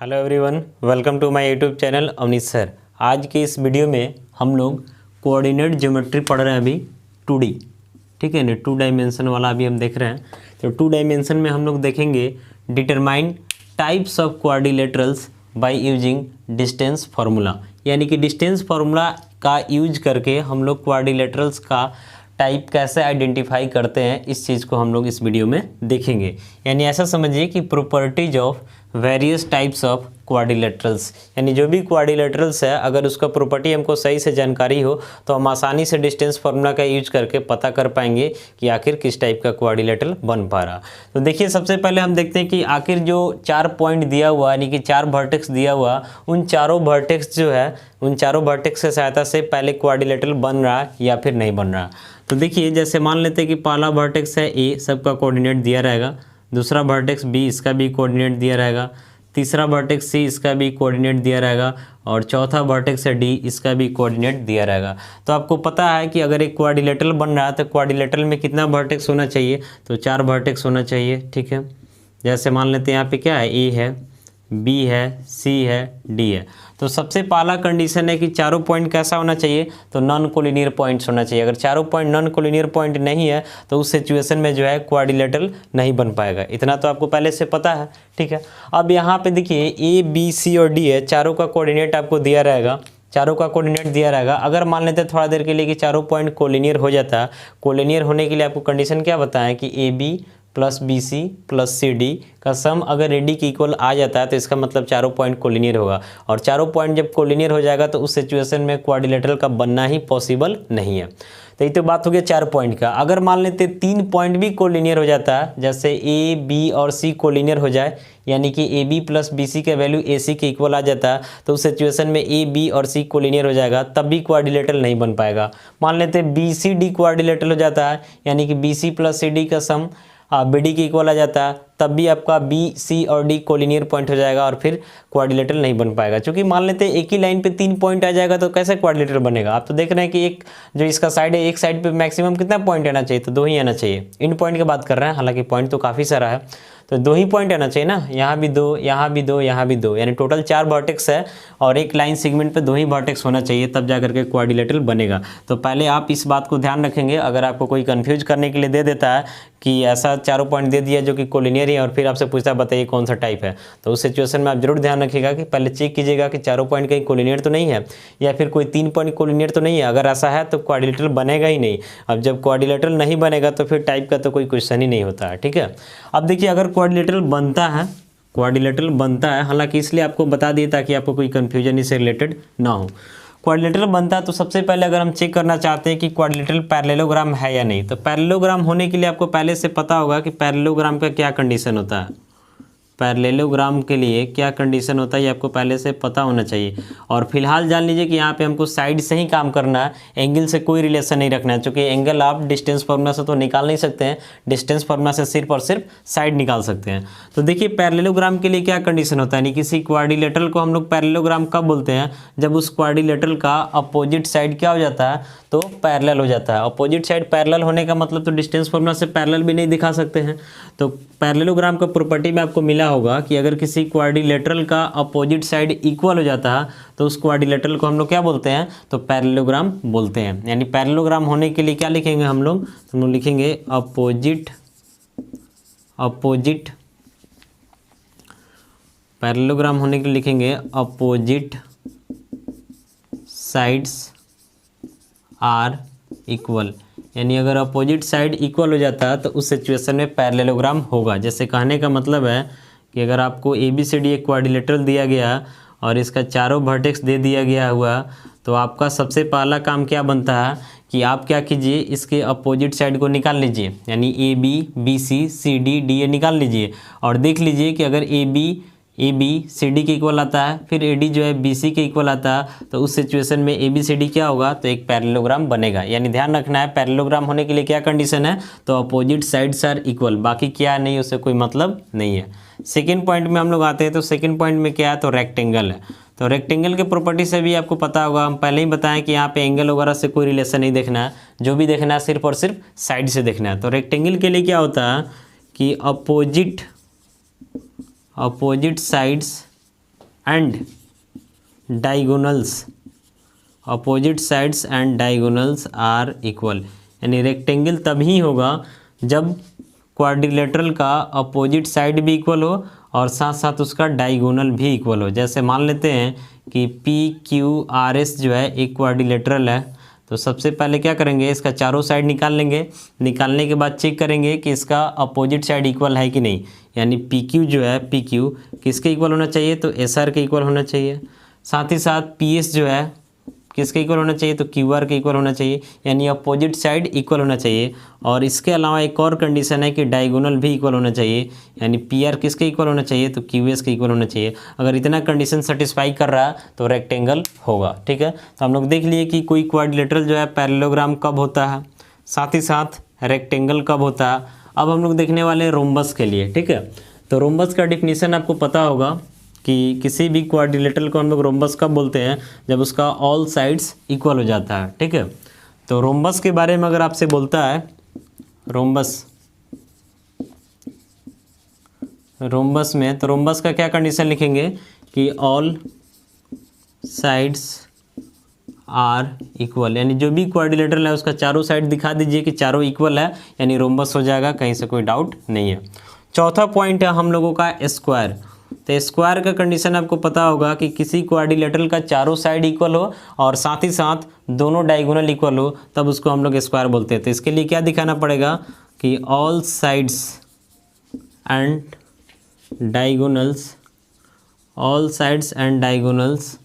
Hello everyone, welcome to my YouTube channel Avneesh sir. आज के इस वीडियो में हम लोग कोऑर्डिनेट ज्योमेट्री पढ़ रहे हैं अभी 2D, ठीक है ना। 2 डायमेंशन वाला अभी हम देख रहे हैं। तो 2 डायमेंशन में हम लोग देखेंगे determine types of quadrilaterals by using distance formula, यानी कि डिस्टेंस फार्मूला का यूज करके हम लोग क्वाड्रिलेटरल्स का टाइप कैसे आइडेंटिफाई करते हैं, इस चीज़ को हम लोग इस वीडियो में देखेंगे। यानी ऐसा समझिए कि properties of various types of quadrilaterals, यानी जो भी क्वाड्रिलेटरल्स है अगर उसका प्रॉपर्टी हमको सही से जानकारी हो तो हम आसानी से डिस्टेंस फार्मूला का यूज करके पता कर पाएंगे कि आखिर किस टाइप का क्वाड्रिलेटरल बन पा रहा। तो देखिए, सबसे पहले हम देखते हैं कि आखिर जो 4 पॉइंट दिया हुआ, यानी कि 4 वर्टेक्स दिया हुआ, उन चारों वर्टेक्स जो है उन चारों वर्टेक्स की सहायता से पहले क्वाड्रिलेटरल बन रहा या फिर नहीं बन रहा। तो देखिए, जैसे मान लेते हैं कि पहला वर्टेक्स है ए, सबका कोऑर्डिनेट दिया रहेगा। दूसरा वर्टेक्स बी, इसका भी कोऑर्डिनेट दिया रहेगा। तीसरा वर्टेक्स सी, इसका भी कोऑर्डिनेट दिया रहेगा। और चौथा वर्टेक्स है डी, इसका भी कोऑर्डिनेट दिया रहेगा। तो आपको पता है कि अगर एक क्वाड्रिलेटरल बन रहा है तो क्वाड्रिलेटरल में कितना वर्टेक्स होना चाहिए, तो 4 वर्टेक्स होना चाहिए, ठीक है। जैसे मान लेते हैं यहाँ पे क्या है, ए है, बी है, सी है, डी है। तो सबसे पहला कंडीशन है कि चारों पॉइंट कैसा होना चाहिए, तो नॉन कोलिनियर पॉइंट्स होना चाहिए। अगर चारों पॉइंट नॉन कोलिनियर पॉइंट नहीं है तो उस सिचुएशन में जो है क्वाड्रिलेटरल नहीं बन पाएगा। इतना तो आपको पहले से पता है, ठीक है। अब यहाँ पे देखिए ए, बी, सी और डी है, चारों का कोऑर्डिनेट आपको दिया रहेगा, चारों का कोऑर्डिनेट दिया रहेगा। अगर मान लेते हैं थोड़ा देर के लिए कि चारों पॉइंट कोलिनियर हो जाता है, कोलिनियर होने के लिए आपको कंडीशन क्या बताएं कि A B plus B C plus C D का सम अगर ए डी के इक्वल आ जाता है तो इसका मतलब चारों पॉइंट कोलिनियर होगा। और चारों पॉइंट जब कोलिनियर हो जाएगा तो उस सिचुएशन में क्वाड्रिलेटरल का बनना ही पॉसिबल नहीं है। तो ये तो बात हो गया 4 पॉइंट का। अगर मान लेते 3 पॉइंट भी कोलिनियर हो जाता है, जैसे ए, बी और सी कोलिनियर हो जाए, यानी कि A B plus B C का वैल्यू ए सी के इक्वल आ जाता है, तो उस सिचुएशन में ए, बी और सी कोलिनियर हो जाएगा, तब भी क्वाड्रिलेटरल नहीं बन पाएगा। मान लेते बी सी डी क्वाड्रिलेटरल हो जाता है, यानी कि B C plus C D का सम बी डी के इक्वल आ जाता है, तब भी आपका बी, सी और डी कोलिनियर पॉइंट हो जाएगा और फिर क्वाड्रिलेटरल नहीं बन पाएगा। क्योंकि मान लेते हैं एक ही लाइन पे 3 पॉइंट आ जाएगा तो कैसे क्वाड्रिलेटरल बनेगा। आप तो देख रहे हैं कि एक जो इसका साइड है, एक साइड पे मैक्सिमम कितना पॉइंट आना चाहिए, तो 2 ही आना चाहिए। इन पॉइंट की बात कर रहे हैं, हालांकि पॉइंट तो काफ़ी सारा है, तो 2 ही पॉइंट आना चाहिए ना। यहाँ भी 2, यहाँ भी 2, यहाँ भी 2, यानी टोटल 4 वर्टेक्स है और एक लाइन सेगमेंट पे 2 ही वर्टेक्स होना चाहिए, तब जा करके क्वाड्रिलेटरल बनेगा। तो पहले आप इस बात को ध्यान रखेंगे। अगर आपको कोई कंफ्यूज करने के लिए दे देता है कि ऐसा चारों पॉइंट दे दिया जो कि कोलिनियर है और फिर आपसे पूछता है बताइए कौन सा टाइप है, तो उस सिचुएशन में आप जरूर ध्यान रखिएगा कि पहले चेक कीजिएगा कि चारों पॉइंट कहीं कोलिनियर तो नहीं है या फिर कोई 3 पॉइंट कोलिनियर तो नहीं है। अगर ऐसा है तो क्वाड्रिलेटरल बनेगा ही नहीं। अब जब क्वाड्रिलेटरल नहीं बनेगा तो फिर टाइप का तो कोई क्वेश्चन ही नहीं होता है, ठीक है। अब देखिए, अगर क्वाड्रिलेटरल बनता है, क्वाड्रिलेटरल बनता है, हालांकि इसलिए आपको बता दिए ताकि आपको कोई कन्फ्यूजन इससे रिलेटेड ना हो। क्वाड्रिलेटरल बनता है तो सबसे पहले अगर हम चेक करना चाहते हैं कि क्वाड्रिलेटरल पैरेललोग्राम है या नहीं, तो पैरेललोग्राम होने के लिए आपको पहले से पता होगा कि पैरेललोग्राम का क्या कंडीशन होता है। पैरेललोग्राम के लिए क्या कंडीशन होता है ये आपको पहले से पता होना चाहिए। और फिलहाल जान लीजिए कि यहाँ पे हमको साइड से ही काम करना है, एंगल से कोई रिलेशन नहीं रखना है, क्योंकि एंगल आप डिस्टेंस फार्मूला से तो निकाल नहीं सकते हैं, डिस्टेंस फार्मूला से सिर्फ और सिर्फ साइड निकाल सकते हैं। तो देखिए, पैरेललोग्राम के लिए क्या कंडीशन होता है, यानी किसी क्वाड्रिलेटरल को हम लोग पैरेललोग्राम कब बोलते हैं, जब उस क्वाड्रिलेटरल का अपोजिट साइड क्या हो जाता है, तो पैरेलल हो जाता है। अपोजिट साइड पैरेलल होने का मतलब तो डिस्टेंस फार्मूला से पैरेलल भी नहीं दिखा सकते हैं। तो पैरेललोग्राम का प्रॉपर्टी में आपको मिला होगा कि अगर किसी क्वाड्रिलेटरल का अपोजिट साइड इक्वल हो जाता है तो उस क्वाड्रिलेटरल को हम लोग क्या बोलते हैं, तो पैरेललोग्राम बोलते हैं। यानी पैरेललोग्राम होने के लिए क्या लिखेंगे हम लोग लिखेंगे अपोजिट पैरेललोग्राम होने के लिए लिखेंगे अपोजिट साइड्स आर इक्वल। यानी अगर अपोजिट साइड इक्वल हो जाता है तो उस सिचुएशन में पैरेललोग्राम होगा। जैसे कहने का मतलब है कि अगर आपको ए बी सी डी एक क्वाड्रिलेटरल दिया गया और इसका चारों वर्टेक्स दे दिया गया हुआ, तो आपका सबसे पहला काम क्या बनता है कि आप क्या कीजिए, इसके अपोजिट साइड को निकाल लीजिए, यानी A B, B C, C D, D A निकाल लीजिए और देख लीजिए कि अगर ए बी सी डी के इक्वल आता है, फिर ए डी जो है बी सी के इक्वल आता है, तो उस सिचुएशन में ए बी सी डी क्या होगा, तो एक पैरेललोग्राम बनेगा। यानी ध्यान रखना है, पैरेललोग्राम होने के लिए क्या कंडीशन है, तो अपोजिट साइड्स आर इक्वल, बाकी क्या नहीं उससे कोई मतलब नहीं है। सेकेंड पॉइंट में हम लोग आते हैं, तो सेकेंड पॉइंट में क्या है, तो रेक्टेंगल है। तो रेक्टेंगल के प्रॉपर्टी से भी आपको पता होगा, हम पहले ही बताएं कि यहाँ पे एंगल वगैरह से कोई रिलेशन नहीं देखना है, जो भी देखना है सिर्फ और सिर्फ साइड से देखना है। तो रेक्टेंगल के लिए क्या होता है कि opposite sides and diagonals, opposite sides and diagonals are equal. यानी रेक्टेंगल तभी होगा जब क्वाड्रिलेटरल का अपोजिट साइड भी इक्वल हो और साथ साथ उसका डायगोनल भी इक्वल हो। जैसे मान लेते हैं कि PQRS जो है एक क्वाड्रिलेटरल है, तो सबसे पहले क्या करेंगे, इसका चारों साइड निकाल लेंगे। निकालने के बाद चेक करेंगे कि इसका अपोजिट साइड इक्वल है कि नहीं। यानी PQ जो है, PQ किसके इक्वल होना चाहिए, तो SR के इक्वल होना चाहिए। साथ ही साथ PS जो है किसके इक्वल होना चाहिए, तो QR के इक्वल होना चाहिए। यानी अपोजिट साइड इक्वल होना चाहिए। और इसके अलावा एक और कंडीशन है कि डायगोनल भी इक्वल होना चाहिए। यानी PR किसके इक्वल होना चाहिए, तो QS के इक्वल होना चाहिए। अगर इतना कंडीशन सेटिस्फाई कर रहा है तो रेक्टेंगल होगा। ठीक है, तो हम लोग देख लिए कि कोई क्वाड्रिलेटरल जो है पैरेललोग्राम कब होता है, साथ ही साथ रेक्टेंगल कब होता है। अब हम लोग देखने वाले हैं रोम्बस के लिए। ठीक है, तो रोम्बस का डिफिनीशन आपको पता होगा कि किसी भी क्वाड्रिलेटरल को हम लोग रोम्बस कब बोलते हैं, जब उसका ऑल साइड्स इक्वल हो जाता है। ठीक है, तो रोम्बस के बारे में अगर आपसे बोलता है, रोम्बस में, तो रोम्बस का क्या कंडीशन लिखेंगे कि ऑल साइड्स आर इक्वल। यानी जो भी क्वाड्रिलेटरल है उसका चारों साइड दिखा दीजिए कि चारों इक्वल है, यानी रोम्बस हो जाएगा, कहीं से कोई डाउट नहीं है। चौथा पॉइंट है हम लोगों का स्क्वायर। तो स्क्वायर का कंडीशन आपको पता होगा कि किसी क्वाड्रिलेटरल का चारों साइड इक्वल हो और साथ ही साथ दोनों डायगोनल इक्वल हो, तब उसको हम लोग स्क्वायर बोलते हैं। तो इसके लिए क्या दिखाना पड़ेगा कि all sides and diagonals, all sides and diagonals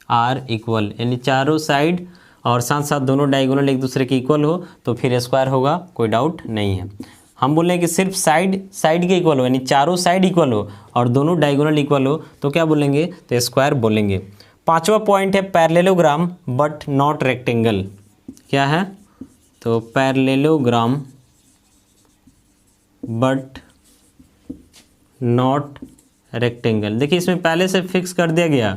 are equal. यानी चारों साइड और साथ साथ दोनों डायगोनल एक दूसरे के इक्वल हो तो फिर स्क्वायर होगा, कोई डाउट नहीं है। हम बोल रहे हैं कि सिर्फ साइड के इक्वल हो, यानी चारों साइड इक्वल हो और दोनों डायगोनल इक्वल हो तो क्या बोलेंगे, तो स्क्वायर बोलेंगे। पांचवा पॉइंट है पैरेललोग्राम बट नॉट रेक्टेंगल। क्या है, तो पैरेललोग्राम बट नॉट रेक्टेंगल। देखिए इसमें पहले से फिक्स कर दिया गया।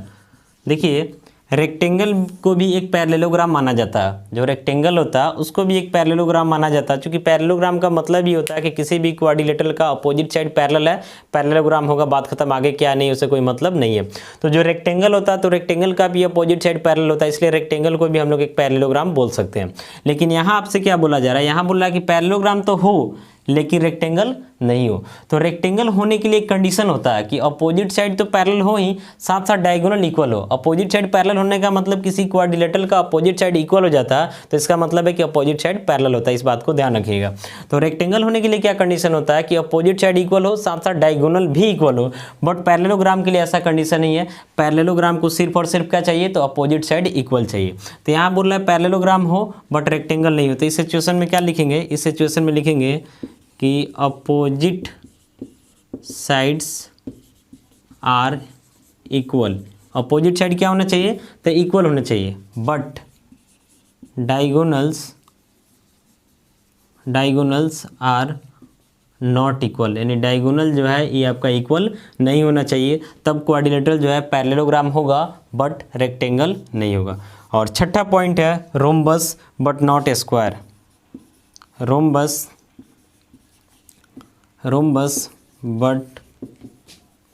देखिए रेक्टेंगल को भी एक पैरेललोग्राम माना जाता है, जो रेक्टेंगल होता है उसको भी एक पैरेललोग्राम माना जाता है। क्योंकि पैरेललोग्राम का मतलब ही होता है कि किसी भी क्वाड्रिलेटरल का अपोजिट साइड पैरेलल है, पैरेललोग्राम होगा, बात खत्म, आगे क्या नहीं, उसे कोई मतलब नहीं है। तो जो रेक्टेंगल होता है तो रेक्टेंगल का भी अपोजिट साइड पैरेलल होता है, इसलिए रेक्टेंगल को भी हम लोग एक पैरेललोग्राम बोल सकते हैं। लेकिन यहाँ आपसे क्या बोला जा रहा है, यहाँ बोल रहा है कि पैरेललोग्राम तो हो लेकिन रेक्टेंगल नहीं हो। तो रेक्टेंगल होने के लिए एक कंडीशन होता है कि अपोजिट साइड तो पैरेलल हो ही, साथ साथ डायगोनल इक्वल हो। अपोजिट साइड पैरेलल होने का मतलब किसी क्वाड्रिलेटरल का अपोजिट साइड इक्वल हो जाता है, तो इसका मतलब है कि अपोजिट साइड पैरेलल होता है, इस बात को ध्यान रखिएगा। तो रेक्टेंगल होने के लिए क्या कंडीशन होता है कि अपोजिट साइड इक्वल हो, साथ साथ डायगोनल भी इक्वल हो। बट पैरेललोग्राम के लिए ऐसा कंडीशन नहीं है। पैरेललोग्राम को सिर्फ और सिर्फ क्या चाहिए, तो अपोजिट साइड इक्वल चाहिए। तो यहाँ बोल रहा है पैरेललोग्राम हो बट रेक्टेंगल नहीं हो। तो इस सिचुएशन में क्या लिखेंगे, इस सिचुएशन में लिखेंगे कि opposite sides are equal. Opposite side क्या होना चाहिए, तो इक्वल होना चाहिए। But diagonals are not equal. यानी डायगोनल जो है ये आपका इक्वल नहीं होना चाहिए, तब क्वाड्रिलेटरल जो है पैरेललोग्राम होगा बट रेक्टेंगल नहीं होगा। और छठा पॉइंट है rhombus but not square. Rhombus but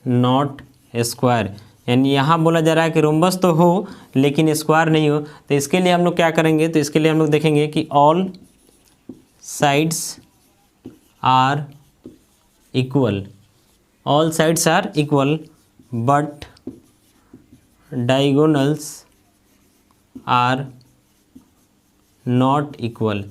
not square. यानी यहाँ बोला जा रहा है कि रोम्बस तो हो लेकिन स्क्वायर नहीं हो। तो इसके लिए हम लोग क्या करेंगे, तो इसके लिए हम लोग देखेंगे कि all sides are equal, all sides are equal but diagonals are not equal.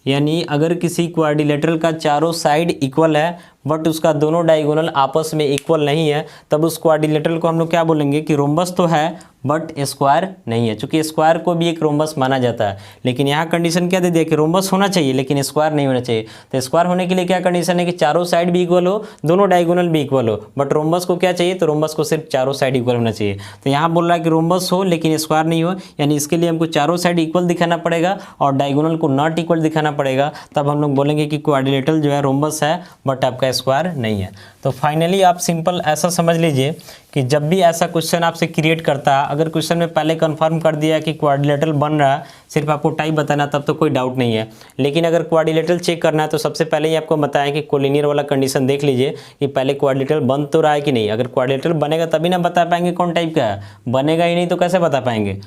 यानी अगर किसी क्वाड्रिलेटरल का चारों साइड इक्वल है बट उसका दोनों डायगोनल आपस में इक्वल नहीं है, तब उस क्वाड्रिलेटरल को हम लोग क्या बोलेंगे कि रोम्बस तो है बट स्क्वायर नहीं है। चूंकि स्क्वायर को भी एक रोम्बस माना जाता है, लेकिन यहाँ कंडीशन क्या दे दिया कि रोम्बस होना चाहिए लेकिन स्क्वायर नहीं होना चाहिए। तो स्क्वायर होने के लिए क्या कंडीशन है कि चारों साइड भी इक्वल हो, दोनों डायगोनल भी इक्वल हो। बट रोम्बस को क्या चाहिए, तो रोम्बस को सिर्फ चारों साइड इक्वल होना चाहिए। तो यहाँ बोल रहा है कि रोम्बस हो लेकिन स्क्वायर नहीं हो, यानी इसके लिए हमको चारों साइड इक्वल दिखाना पड़ेगा और डायगोनल को नॉट इक्वल दिखाना पड़ेगा। तब हम लोग बोलेंगे कि क्वाड्रिलेटरल जो है रोम्बस है बट आपका स्क्वायर नहीं है। तो फाइनली आप सिंपल ऐसा समझ लीजिए कि जब भी ऐसा क्वेश्चन आपसे क्रिएट करता है, अगर क्वेश्चन में पहले कंफर्म कर दिया कि क्वाड्रिलेटरल बन रहा है, सिर्फ आपको टाइप बताना, तब तो कोई डाउट नहीं है। लेकिन अगर क्वाड्रिलेटरल चेक करना है तो सबसे पहले ही आपको बताया कि कोलिनियर वाला कंडीशन देख लीजिए कि पहले क्वाड्रिलेटरल बन तो रहा है कि नहीं। अगर क्वाड्रिलेटरल बनेगा तभी ना बता पाएंगे कौन टाइप का है, बनेगा ही नहीं तो कैसे बता पाएंगे।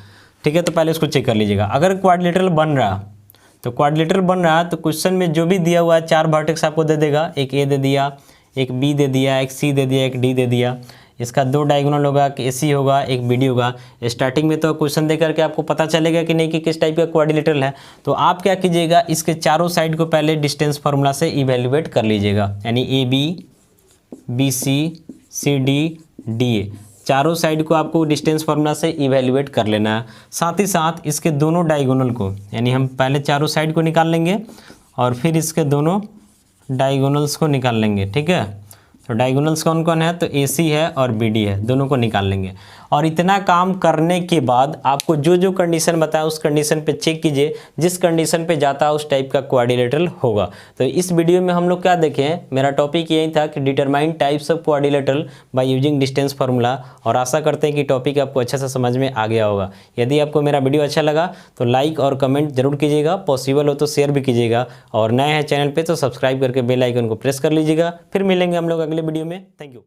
ठीक है, तो पहले उसको चेक कर लीजिएगा। अगर क्वाड्रिलेटरल बन रहा तो क्वाड्रिलेटरल बन रहा तो क्वेश्चन में जो भी दिया हुआ है 4 वर्टेक्स आपको दे देगा, एक ए दे दिया, एक बी दे दिया, एक सी दे दिया, एक डी दे दिया। इसका 2 डायगोनल होगा, एक एसी होगा, एक बीडी होगा। स्टार्टिंग में तो क्वेश्चन दे करके आपको पता चलेगा कि नहीं कि किस टाइप का क्वाड्रिलेटरल है। तो आप क्या कीजिएगा, इसके चारों साइड को पहले डिस्टेंस फार्मूला से इवेल्युएट कर लीजिएगा, यानी A B, B C D, D A, चारों साइड को आपको डिस्टेंस फार्मूला से इवेल्युएट कर लेना है। साथ ही साथ इसके दोनों डायगोनल को, यानी हम पहले चारों साइड को निकाल लेंगे और फिर इसके दोनों डायगोनल्स को निकाल लेंगे। ठीक है, तो डायगोनल्स कौन कौन है, तो AC है और BD है, दोनों को निकाल लेंगे। और इतना काम करने के बाद आपको जो जो कंडीशन बताया उस कंडीशन पे चेक कीजिए, जिस कंडीशन पे जाता है उस टाइप का क्वाड्रिलेटरल होगा। तो इस वीडियो में हम लोग क्या देखें, मेरा टॉपिक यही था कि determine types of quadrilateral by using distance formula. और आशा करते हैं कि टॉपिक आपको अच्छा से समझ में आ गया होगा। यदि आपको मेरा वीडियो अच्छा लगा तो लाइक और कमेंट जरूर कीजिएगा, पॉसिबल हो तो शेयर भी कीजिएगा, और नए हैं चैनल पर तो सब्सक्राइब करके बेल आइकन को प्रेस कर लीजिएगा। फिर मिलेंगे हम लोग अगले वीडियो में। Thank you.